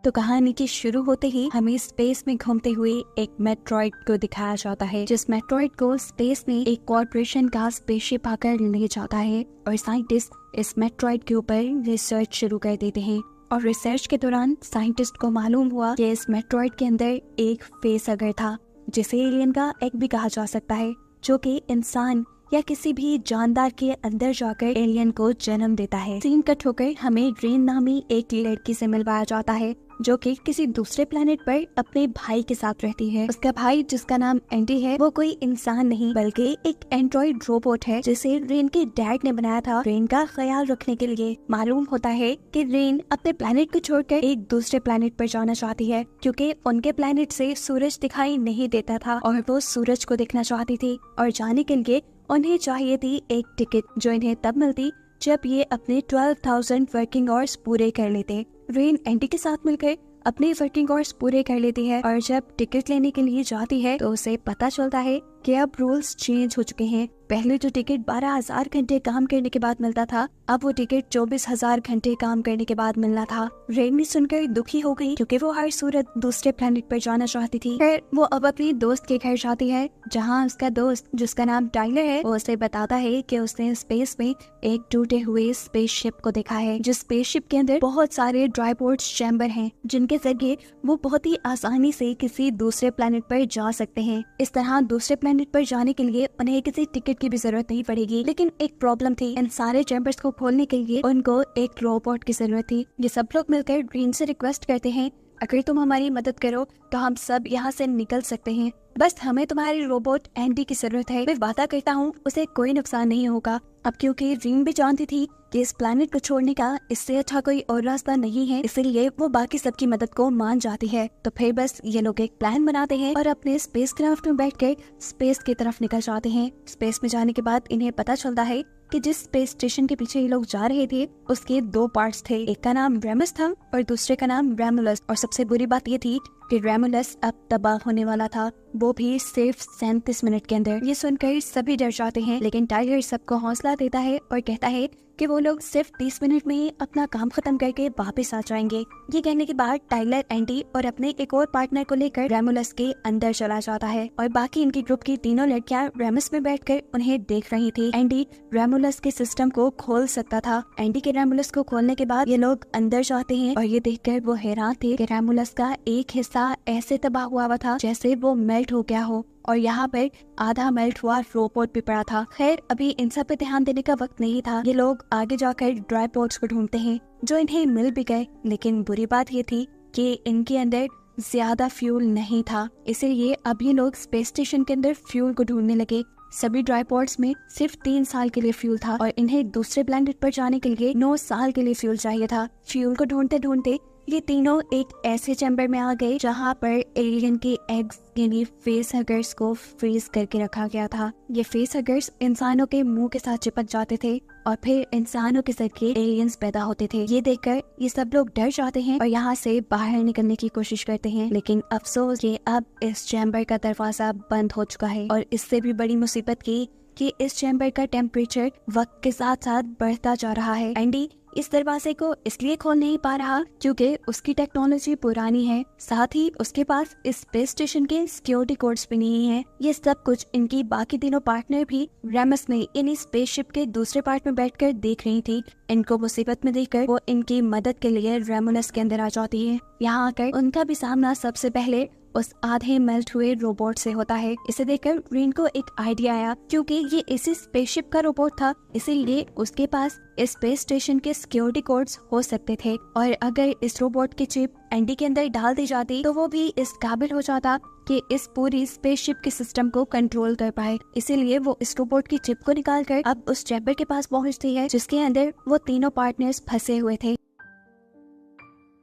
तो कहानी के शुरू होते ही हमें स्पेस में घूमते हुए एक मेट्रॉइड को दिखाया जाता है, जिस मेट्रॉइड को स्पेस में एक कॉर्पोरेशन का स्पेसशिप आकर ले जाता है और साइंटिस्ट इस मेट्रॉइड के ऊपर रिसर्च शुरू कर देते हैं। और रिसर्च के दौरान साइंटिस्ट को मालूम हुआ कि इस मेट्रॉइड के अंदर एक फेसहगर था, जिसे एलियन का एग भी कहा जा सकता है, जो कि इंसान या किसी भी जानदार के अंदर जाकर एलियन को जन्म देता है। सीन कट होकर हमें रेन नामी एक लड़की से मिलवाया जाता है, जो कि किसी दूसरे प्लेनेट पर अपने भाई के साथ रहती है। उसका भाई, जिसका नाम एंडी है, वो कोई इंसान नहीं बल्कि एक एंड्रॉइड रोबोट है, जिसे रेन के डैड ने बनाया था रेन का ख्याल रखने के लिए। मालूम होता है कि रेन अपने प्लेनेट को छोड़कर एक दूसरे प्लेनेट पर जाना चाहती है, क्योंकि उनके प्लेनेट से सूरज दिखाई नहीं देता था और वो सूरज को देखना चाहती थी। और जाने के लिए उन्हें चाहिए थी एक टिकट, जो इन्हें तब मिलती जब ये अपने 12,000 वर्किंग आवर्स पूरे कर लेते। रेन एंडी के साथ मिलकर अपने वर्किंग आवर्स पूरे कर लेती है और जब टिकट लेने के लिए जाती है तो उसे पता चलता है कि अब रूल्स चेंज हो चुके हैं। पहले जो टिकट 12,000 घंटे काम करने के बाद मिलता था, अब वो टिकट 24,000 घंटे काम करने के बाद मिलना था। रेन भी सुनकर दुखी हो गई, क्योंकि वो हर सूरत दूसरे प्लेनेट पर जाना चाहती थी। फिर वो अब अपनी दोस्त के घर जाती है, जहाँ उसका दोस्त, जिसका नाम टाइलर है, वो उसे बताता है कि उसने स्पेस में एक टूटे हुए स्पेसशिप को देखा है, जिस स्पेसशिप के अंदर बहुत सारे ड्राईपोर्ट चैम्बर हैं, जिनके जरिए वो बहुत ही आसानी से किसी दूसरे प्लेनेट पर जा सकते हैं। इस तरह दूसरे प्लेनेट पर जाने के लिए उन्हें किसी टिकट की भी जरूरत नहीं पड़ेगी। लेकिन एक प्रॉब्लम थी, इन सारे चैम्बर्स को खोलने के लिए उनको एक रोबोट की जरूरत थी। ये सब लोग मिलकर रेन से रिक्वेस्ट करते हैं, अगर तुम हमारी मदद करो तो हम सब यहाँ से निकल सकते हैं, बस हमें तुम्हारे रोबोट एंडी की जरूरत है। मैं वादा करता हूँ उसे कोई नुकसान नहीं होगा। अब क्योंकि रेन भी जानती थी कि इस प्लेनेट को छोड़ने का इससे अच्छा कोई और रास्ता नहीं है, इसलिए वो बाकी सबकी मदद को मान जाती है। तो फिर बस ये लोग एक प्लान बनाते हैं और अपने स्पेसक्राफ्ट में बैठकर स्पेस की तरफ निकल जाते हैं। स्पेस में जाने के बाद इन्हें पता चलता है कि जिस स्पेस स्टेशन के पीछे ये लोग जा रहे थे उसके 2 पार्ट्स थे, एक का नाम रेमस था और दूसरे का नाम रेमुलस। और सबसे बुरी बात ये थी कि रेमुलस अब तबाह होने वाला था, वो भी सिर्फ 37 मिनट के अंदर। ये सुनकर सभी डर जाते हैं, लेकिन टाइगर सबको हौसला देता है और कहता है कि वो लोग सिर्फ 30 मिनट में ही अपना काम खत्म करके वापस आ जाएंगे। ये कहने के बाद टाइलर एंडी और अपने एक और पार्टनर को लेकर रेमुलस के अंदर चला जाता है और बाकी इनकी ग्रुप की 3 लड़कियां रेमस में बैठकर उन्हें देख रही थी। एंडी रेमुलस के सिस्टम को खोल सकता था। एंडी के रेमुलस को खोलने के बाद ये लोग अंदर जाते हैं और ये देखकर वो हैरान थे कि रेमुलस का एक हिस्सा ऐसे तबाह हुआ था जैसे वो मेल्ट हो गया हो, और यहाँ पर आधा मेल्ट हुआ रोबोट भी पड़ा था। खैर, अभी इन सब पे ध्यान देने का वक्त नहीं था। ये लोग आगे जाकर ड्राई पोर्ट्स को ढूंढते हैं, जो इन्हें मिल भी गए। लेकिन बुरी बात ये थी कि इनके अंदर ज्यादा फ्यूल नहीं था, इसीलिए अब ये लोग स्पेस स्टेशन के अंदर फ्यूल को ढूंढने लगे। सभी ड्राई पोर्ट्स में सिर्फ 3 साल के लिए फ्यूल था और इन्हें दूसरे प्लेनेट पर जाने के लिए 9 साल के लिए फ्यूल चाहिए था। फ्यूल को ढूंढते ढूंढते ये तीनों एक ऐसे चैम्बर में आ गए जहाँ पर एलियन के एग्स यानी फेस हगर्स को फ्रीज करके रखा गया था। ये फेस हगर्स इंसानों के मुंह के साथ चिपक जाते थे और फिर इंसानों के जरिए एलियंस पैदा होते थे। ये देखकर ये सब लोग डर जाते हैं और यहाँ से बाहर निकलने की कोशिश करते हैं, लेकिन अफसोस ये अब इस चैम्बर का दरवाजा बंद हो चुका है। और इससे भी बड़ी मुसीबत की कि इस चैम्बर का टेम्परेचर वक्त के साथ साथ बढ़ता जा रहा है। एंडी इस दरवाजे को इसलिए खोल नहीं पा रहा क्योंकि उसकी टेक्नोलॉजी पुरानी है, साथ ही उसके पास इस स्पेस स्टेशन के सिक्योरिटी कोड्स भी नहीं है। ये सब कुछ इनकी बाकी तीनों पार्टनर भी रेमस में यानी स्पेसशिप के दूसरे पार्ट में बैठकर देख रही थी। इनको मुसीबत में देखकर वो इनकी मदद के लिए रेमुलस के अंदर आ जाती है। यहाँ आकर उनका भी सामना सबसे पहले उस आधे मेल्ट हुए रोबोट से होता है। इसे देखकर रेन को एक आइडिया आया, क्योंकि ये इसी स्पेसशिप का रोबोट था, इसीलिए उसके पास इस स्पेस स्टेशन के सिक्योरिटी कोड्स हो सकते थे और अगर इस रोबोट की चिप एंडी के अंदर डाल दी जाती तो वो भी इस काबिल हो जाता कि इस पूरी स्पेसशिप के सिस्टम को कंट्रोल कर पाए। इसीलिए वो इस रोबोट की चिप को निकालकर अब उस चैम्बर के पास पहुंचती है, जिसके अंदर वो तीनों पार्टनर्स फंसे हुए थे।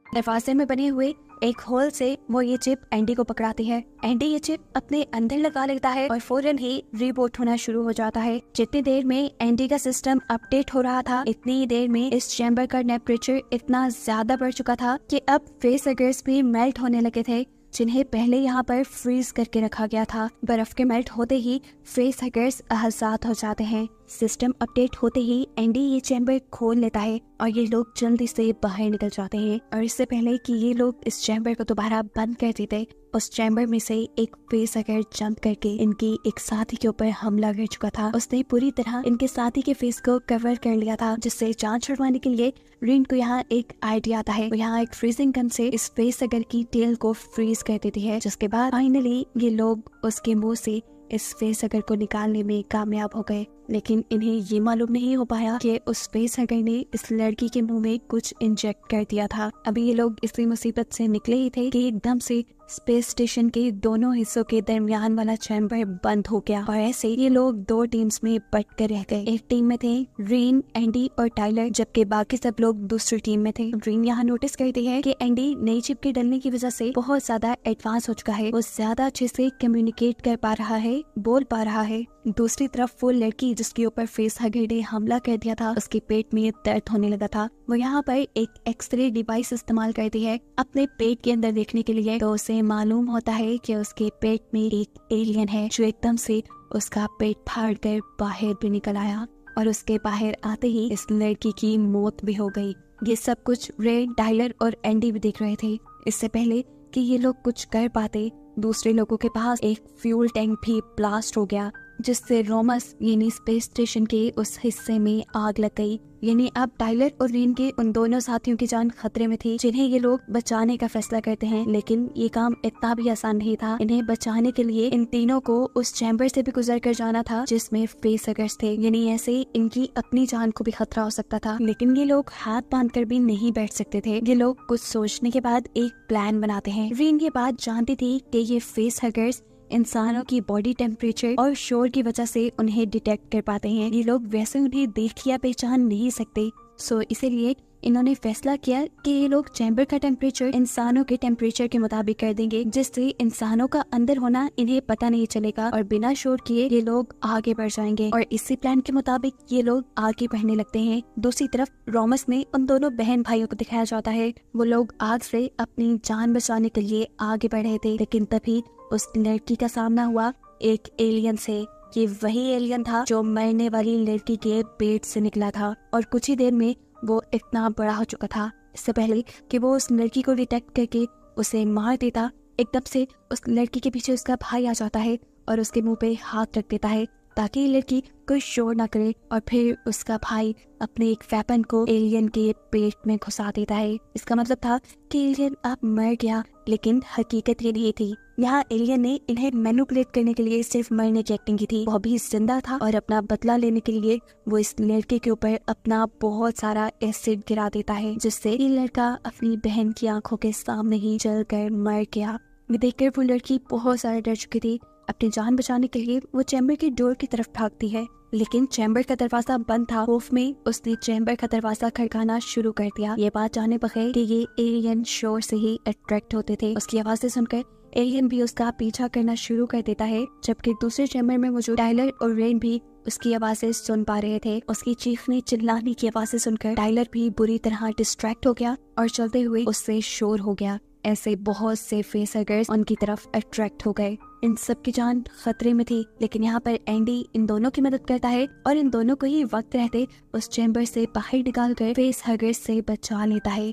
दरवाजे में बने हुए एक होल से वो ये चिप एंडी को पकड़ाती है। एंडी ये चिप अपने अंदर लगा लेता है और फौरन ही रीबूट होना शुरू हो जाता है। जितनी देर में एंडी का सिस्टम अपडेट हो रहा था, इतनी ही देर में इस चैम्बर का टेम्परेचर इतना ज्यादा बढ़ चुका था कि अब फेस हगर्स भी मेल्ट होने लगे थे, जिन्हें पहले यहाँ पर फ्रीज करके रखा गया था। बर्फ के मेल्ट होते ही फेस हगर्स आजाद हो जाते हैं। सिस्टम अपडेट होते ही एंडी ये चैम्बर खोल लेता है और ये लोग जल्दी से बाहर निकल जाते हैं। और इससे पहले कि ये लोग इस चैम्बर को दोबारा बंद कर देते, उस चैम्बर में से एक फेस अगर जंप करके इनकी एक साथी के ऊपर हमला कर चुका था। उसने पूरी तरह इनके साथी के फेस को कवर कर लिया था, जिससे जान छुड़वाने के लिए रीन को यहाँ एक आइडिया आता है। वो यहाँ एक फ्रीजिंग गन से इस फेस अगर की टेल को फ्रीज कर देती है, जिसके बाद फाइनली ये लोग उसके मुंह से इस फेस अगर को निकालने में कामयाब हो गए। लेकिन इन्हें ये मालूम नहीं हो पाया कि उस फेस हगर ने इस लड़की के मुंह में कुछ इंजेक्ट कर दिया था। अभी ये लोग इसी मुसीबत से निकले ही थे कि एकदम से स्पेस स्टेशन के दोनों हिस्सों के दरमियान वाला चैम्बर बंद हो गया और ऐसे ये लोग दो टीम्स में बट कर रह गए। एक टीम में थे रीन, एंडी और टाइलर, जबकि बाकी सब लोग दूसरी टीम में थे। रीन यहाँ नोटिस करती है कि एंडी नई चिप के डलने की वजह से बहुत ज्यादा एडवांस हो चुका है। वो ज्यादा अच्छे से कम्युनिकेट कर पा रहा है, बोल पा रहा है। दूसरी तरफ वो लड़की जिसके ऊपर फेस हगर ने हमला कर दिया था, उसके पेट में दर्द होने लगा था। वो यहाँ पर एक एक्सरे डिवाइस इस्तेमाल करती है अपने पेट के अंदर देखने के लिए, तो उसे मालूम होता है कि उसके पेट में एक एलियन है जो एकदम से उसका पेट फाड़ कर बाहर भी निकल आया और उसके बाहर आते ही इस लड़की की मौत भी हो गई। ये सब कुछ रे, टाइलर और एंडी भी देख रहे थे। इससे पहले कि ये लोग कुछ कर पाते, दूसरे लोगों के पास एक फ्यूल टैंक भी ब्लास्ट हो गया, जिससे रोमस यानी स्पेस स्टेशन के उस हिस्से में आग लग गई। यानी अब टाइलर और रीन के उन दोनों साथियों की जान खतरे में थी, जिन्हें ये लोग बचाने का फैसला करते हैं। लेकिन ये काम इतना भी आसान नहीं था। इन्हें बचाने के लिए इन तीनों को उस चैम्बर से भी गुजर कर जाना था जिसमें फेस हगर्स थे, यानी ऐसे इनकी अपनी जान को भी खतरा हो सकता था। लेकिन ये लोग हाथ बांध कर भी नहीं बैठ सकते थे। ये लोग कुछ सोचने के बाद एक प्लान बनाते हैं। रीन ये बात जानती थी कि ये फेस हगर्स इंसानों की बॉडी टेम्परेचर और शोर की वजह से उन्हें डिटेक्ट कर पाते हैं। ये लोग वैसे उन्हें देख या पहचान नहीं सकते, सो इसीलिए इन्होंने फैसला किया कि ये लोग चैम्बर का टेम्परेचर इंसानों के टेम्परेचर के मुताबिक कर देंगे, जिससे इंसानों का अंदर होना इन्हें पता नहीं चलेगा और बिना शोर किए ये लोग आगे बढ़ जाएंगे। और इसी प्लान के मुताबिक ये लोग आगे बढ़ने लगते हैं। दूसरी तरफ रोमस में उन दोनों बहन भाइयों को दिखाया जाता है। वो लोग आग से अपनी जान बचाने के लिए आगे बढ़ रहे थे, लेकिन तभी उस लड़की का सामना हुआ एक एलियन से। ये वही एलियन था जो मरने वाली लड़की के पेट से निकला था और कुछ ही देर में वो इतना बड़ा हो चुका था। इससे पहले कि वो उस लड़की को डिटेक्ट करके उसे मार देता, एकदम से उस लड़की के पीछे उसका भाई आ जाता है और उसके मुंह पे हाथ रख देता है ताकि लड़की कोई शोर ना करे। और फिर उसका भाई अपने एक वेपन को एलियन के पेट में घुसा देता है। इसका मतलब था कि एलियन अब मर गया, लेकिन हकीकत ये नहीं थी। यहाँ एलियन ने इन्हें मैनिपुलेट करने के लिए सिर्फ मरने की एक्टिंग की थी। वो भी जिंदा था और अपना बदला लेने के लिए वो इस लड़के के ऊपर अपना बहुत सारा एसिड गिरा देता है, जिससे ये लड़का अपनी बहन की आंखों के सामने ही जलकर मर गया। देखकर वो लड़की बहुत सारा डर चुकी थी। अपनी जान बचाने के लिए वो चैम्बर की डोर की तरफ भागती है, लेकिन चैम्बर का दरवाजा बंद था। खौफ में उसने चैम्बर का दरवाजा खड़काना शुरू कर दिया, ये बात जाने बगैर कि ये एलियन शोर से ही अट्रैक्ट होते थे। उसकी आवाजें सुनकर एलियन भी उसका पीछा करना शुरू कर देता है, जबकि दूसरे चैम्बर में मौजूद टाइलर और रेन भी उसकी आवाजें सुन पा रहे थे। उसकी चीखने चिल्लाने की आवाजें सुनकर टाइलर भी बुरी तरह डिस्ट्रैक्ट हो गया और चलते हुए उससे शोर हो गया। ऐसे बहुत से फेसहगर्स उनकी तरफ अट्रैक्ट हो गए। इन सब की जान खतरे में थी, लेकिन यहाँ पर एंडी इन दोनों की मदद करता है और इन दोनों को ही वक्त रहते उस चैम्बर से बाहर निकाल कर फेसहगर्स से बचा लेता है।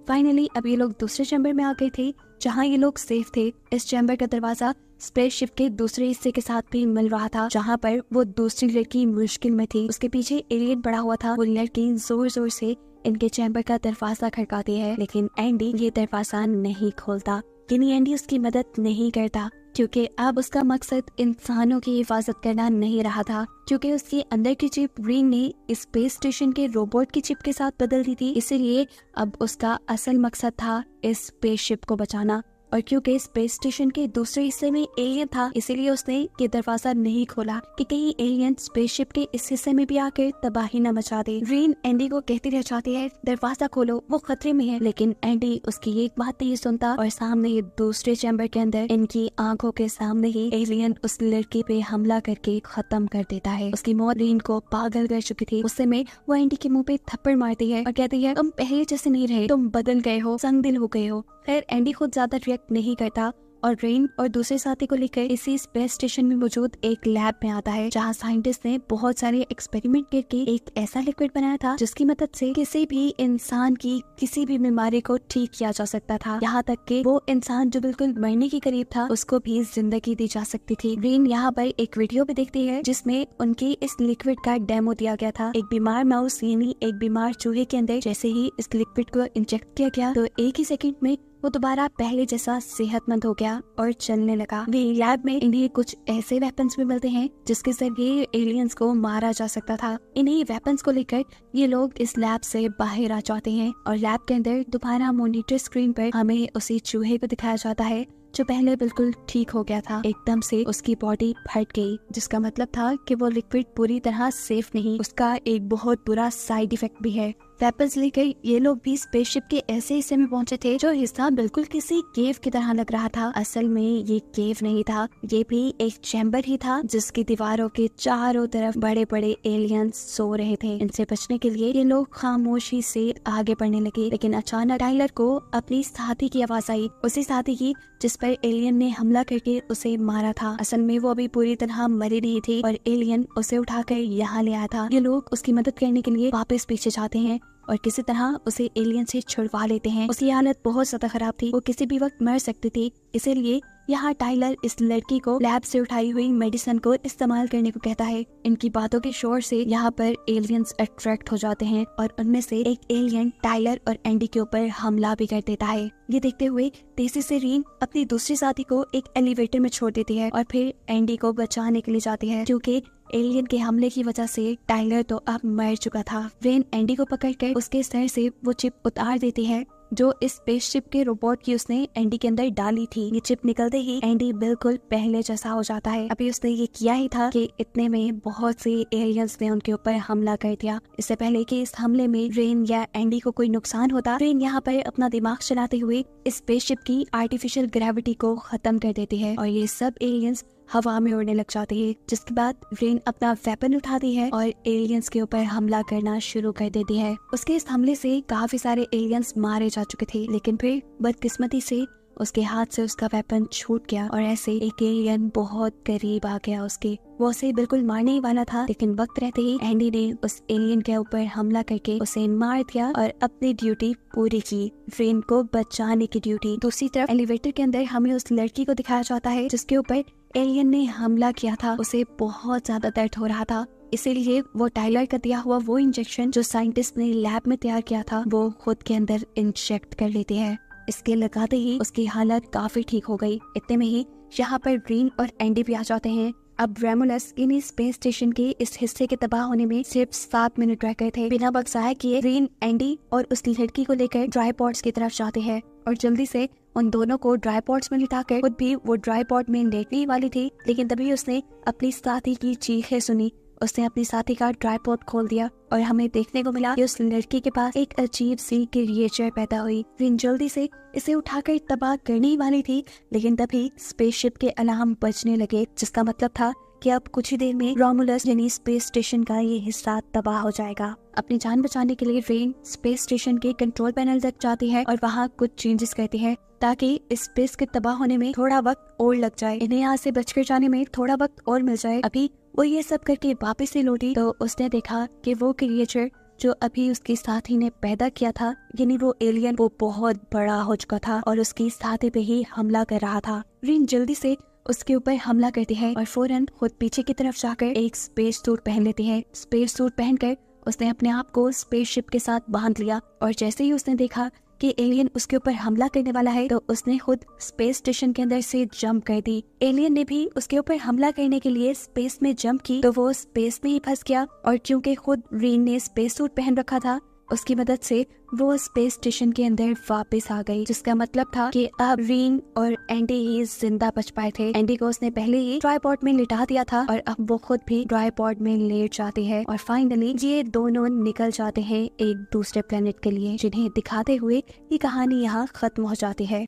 फाइनली अब ये लोग दूसरे चैम्बर में आ गए थे जहाँ ये लोग सेफ थे। इस चैम्बर का दरवाजा स्पेसशिप के दूसरे हिस्से के साथ भी मिल रहा था, जहाँ पर वो दूसरी लड़की मुश्किल में थी। उसके पीछे एलियन पड़ा हुआ था। वो लड़की जोर जोर से इनके चैम्बर का दरवाजा खड़काती है, लेकिन एंडी ये दरवाजा नहीं खोलता। यानी एंडी उसकी मदद नहीं करता, क्योंकि अब उसका मकसद इंसानों की हिफाजत करना नहीं रहा था, क्योंकि उसके अंदर की चिप रीन ने स्पेस स्टेशन के रोबोट की चिप के साथ बदल दी थी। इसीलिए अब उसका असल मकसद था इस स्पेसशिप को बचाना। और क्योंकि स्पेस स्टेशन के दूसरे हिस्से में एलियन था, इसीलिए उसने ये दरवाजा नहीं खोला कि कहीं एलियन स्पेसशिप के इस हिस्से में भी आकर तबाही न मचा दे। रीन एंडी को कहती रह जाती है, दरवाजा खोलो, वो खतरे में है। लेकिन एंडी उसकी एक बात नहीं सुनता और सामने दूसरे चैम्बर के अंदर इनकी आंखों के सामने ही एलियन उस लड़की पे हमला करके खत्म कर देता है। उसकी मौत रीन को पागल कर चुकी थी। उस समय वो एंडी के मुंह पे थप्पड़ मारती है और कहती है, तुम पहले जैसे नहीं रहे, तुम बदल गए हो, संग दिल हो गए हो। खैर एंडी खुद ज्यादा रिएक्ट नहीं करता और रेन और दूसरे साथी को लेकर इसी स्पेस स्टेशन में मौजूद एक लैब में आता है, जहाँ साइंटिस्ट ने बहुत सारे एक्सपेरिमेंट करके एक ऐसा लिक्विड बनाया था जिसकी मदद से किसी भी इंसान की किसी भी बीमारी को ठीक किया जा सकता था। यहाँ तक कि वो इंसान जो बिल्कुल मरने के करीब था उसको भी जिंदगी दी जा सकती थी। रेन यहाँ पर एक वीडियो भी देखती है जिसमें उनकी इस लिक्विड का डेमो दिया गया था। एक बीमार माउस यानी एक बीमार चूहे के अंदर जैसे ही इस लिक्विड को इंजेक्ट किया गया तो एक ही सेकंड में वो दोबारा पहले जैसा सेहतमंद हो गया और चलने लगा। वे लैब में इन्हें कुछ ऐसे वेपन्स भी मिलते हैं जिसके जरिए एलियंस को मारा जा सकता था। इन्हीं वेपन्स को लेकर ये लोग इस लैब से बाहर आ जाते हैं और लैब के अंदर दोबारा मॉनिटर स्क्रीन पर हमें उसी चूहे को दिखाया जाता है जो पहले बिल्कुल ठीक हो गया था। एकदम से उसकी बॉडी फट गई, जिसका मतलब था कि वो लिक्विड पूरी तरह सेफ नहीं, उसका एक बहुत बुरा साइड इफेक्ट भी है। वेपन्स लेकर ये लोग भी स्पेसशिप के ऐसे हिस्से में पहुंचे थे जो हिस्सा बिल्कुल किसी केव की तरह लग रहा था। असल में ये केव नहीं था, ये भी एक चैम्बर ही था जिसकी दीवारों के चारों तरफ बड़े बड़े एलियंस सो रहे थे। इनसे बचने के लिए ये लोग खामोशी से आगे बढ़ने लगे, लेकिन अचानक टाइलर को अपनी साथी की आवाज आई, उसी साथी की जिस पर एलियन ने हमला करके उसे मारा था। असल में वो अभी पूरी तरह मरी नहीं थी और एलियन उसे उठाकर यहाँ ले आया था। ये लोग उसकी मदद करने के लिए वापस पीछे जाते हैं और किसी तरह उसे एलियन से छुड़वा लेते हैं। उसकी हालत बहुत ज्यादा खराब थी, वो किसी भी वक्त मर सकती थी। इसीलिए यहाँ टाइलर इस लड़की को लैब से उठाई हुई मेडिसिन को इस्तेमाल करने को कहता है। इनकी बातों के शोर से यहाँ पर एलियंस अट्रैक्ट हो जाते हैं और उनमें से एक एलियन टाइलर और एंडी के ऊपर हमला भी कर देता है। ये देखते हुए तेजी से रीन अपनी दूसरी साथी को एक एलिवेटर में छोड़ देती है और फिर एंडी को बचाने के लिए जाती है, क्योंकि एलियन के हमले की वजह से टाइलर तो अब मर चुका था। रेन एंडी को पकड़कर उसके सर से वो चिप उतार देती है जो इस स्पेसशिप के रोबोट की उसने एंडी के अंदर डाली थी। ये चिप निकलते ही एंडी बिल्कुल पहले जैसा हो जाता है। अभी उसने ये किया ही था कि इतने में बहुत से एलियंस ने उनके ऊपर हमला कर दिया। इससे पहले कि इस हमले में रेन या एंडी को कोई नुकसान होता, रेन यहाँ पर अपना दिमाग चलाते हुए इस स्पेसशिप की आर्टिफिशियल ग्रेविटी को खत्म कर देती है और ये सब एलियंस हवा में उड़ने लग जाती है। जिसके बाद रेन अपना वेपन उठाती है और एलियंस के ऊपर हमला करना शुरू कर देती है। उसके इस हमले से काफी सारे एलियंस मारे जा चुके थे, लेकिन फिर बदकिस्मती से उसके हाथ से उसका वेपन छूट गया और ऐसे एक एलियन बहुत करीब आ गया उसके। वो उसे बिल्कुल मारने ही वाला था, लेकिन वक्त रहते ही एंडी ने उस एलियन के ऊपर हमला करके उसे मार दिया और अपनी ड्यूटी पूरी की, रेन को बचाने की ड्यूटी। दूसरी तरफ एलिवेटर के अंदर हमें उस लड़की को दिखाया जाता है जिसके ऊपर एलियन ने हमला किया था। उसे बहुत ज्यादा दर्द हो रहा था, इसीलिए वो टाइलर का दिया हुआ वो इंजेक्शन जो साइंटिस्ट ने लैब में तैयार किया था वो खुद के अंदर इंजेक्ट कर लेती है। इसके लगाते ही उसकी हालत काफी ठीक हो गई। इतने में ही यहाँ पर ग्रीन और एंडी भी आ जाते हैं। अब रेमुलस इन स्पेस स्टेशन के इस हिस्से के तबाह होने में सिर्फ 7 मिनट रह गए थे। बिना वक्त ज़ाया किए ग्रीन एंडी और उस लड़की को लेकर ट्राइपॉड्स की तरफ जाते हैं और जल्दी से उन दोनों को ट्राइपॉड्स में लिटाकर खुद भी वो ट्राइपॉड में लेटने वाली थी, लेकिन तभी उसने अपनी साथी की चीखें सुनी। उसने अपनी साथी का ट्राइपॉड खोल दिया और हमें देखने को मिला कि उस लड़की के पास एक अजीब सी क्रिएचर पैदा हुई। ग्रीन जल्दी से इसे उठाकर तबाह करने ही वाली थी, लेकिन तभी स्पेसशिप के अलार्म बजने लगे, जिसका मतलब था कि अब कुछ ही देर में रोमुलस यानी स्पेस स्टेशन का ये हिस्सा तबाह हो जाएगा। अपनी जान बचाने के लिए रेन स्पेस स्टेशन के कंट्रोल पैनल तक जाती है और वहाँ कुछ चेंजेस करती है ताकि इस स्पेस के तबाह होने में थोड़ा वक्त और लग जाए, इन्हें यहाँ से बचकर जाने में थोड़ा वक्त और मिल जाए। अभी वो ये सब करके वापस से लौटी तो उसने देखा कि वो क्रिएचर जो अभी उसकी साथी ने पैदा किया था, यानी वो एलियन, वो बहुत बड़ा हो चुका था और उसकी साथी पे ही हमला कर रहा था। रेन जल्दी से उसके ऊपर हमला करती है और फौरन खुद पीछे की तरफ जाकर एक स्पेस सूट पहन लेती है। स्पेस सूट पहनकर उसने अपने आप को स्पेसशिप के साथ बांध लिया और जैसे ही उसने देखा कि एलियन उसके ऊपर हमला करने वाला है तो उसने खुद स्पेस स्टेशन के अंदर से जंप कर दी। एलियन ने भी उसके ऊपर हमला करने के लिए स्पेस में जंप की तो वो स्पेस में ही फंस गया और क्योंकि खुद रेन ने स्पेस सूट पहन रखा था, उसकी मदद से वो स्पेस स्टेशन के अंदर वापस आ गई, जिसका मतलब था कि अब रेन और एंडी ही जिंदा बच पाए थे। एंडी को उसने पहले ही ट्राइपॉड में लिटा दिया था और अब वो खुद भी ट्राइपॉड में लेट जाती है और फाइनली ये दोनों निकल जाते हैं एक दूसरे प्लेनेट के लिए, जिन्हें दिखाते हुए ये कहानी यहाँ खत्म हो जाती है।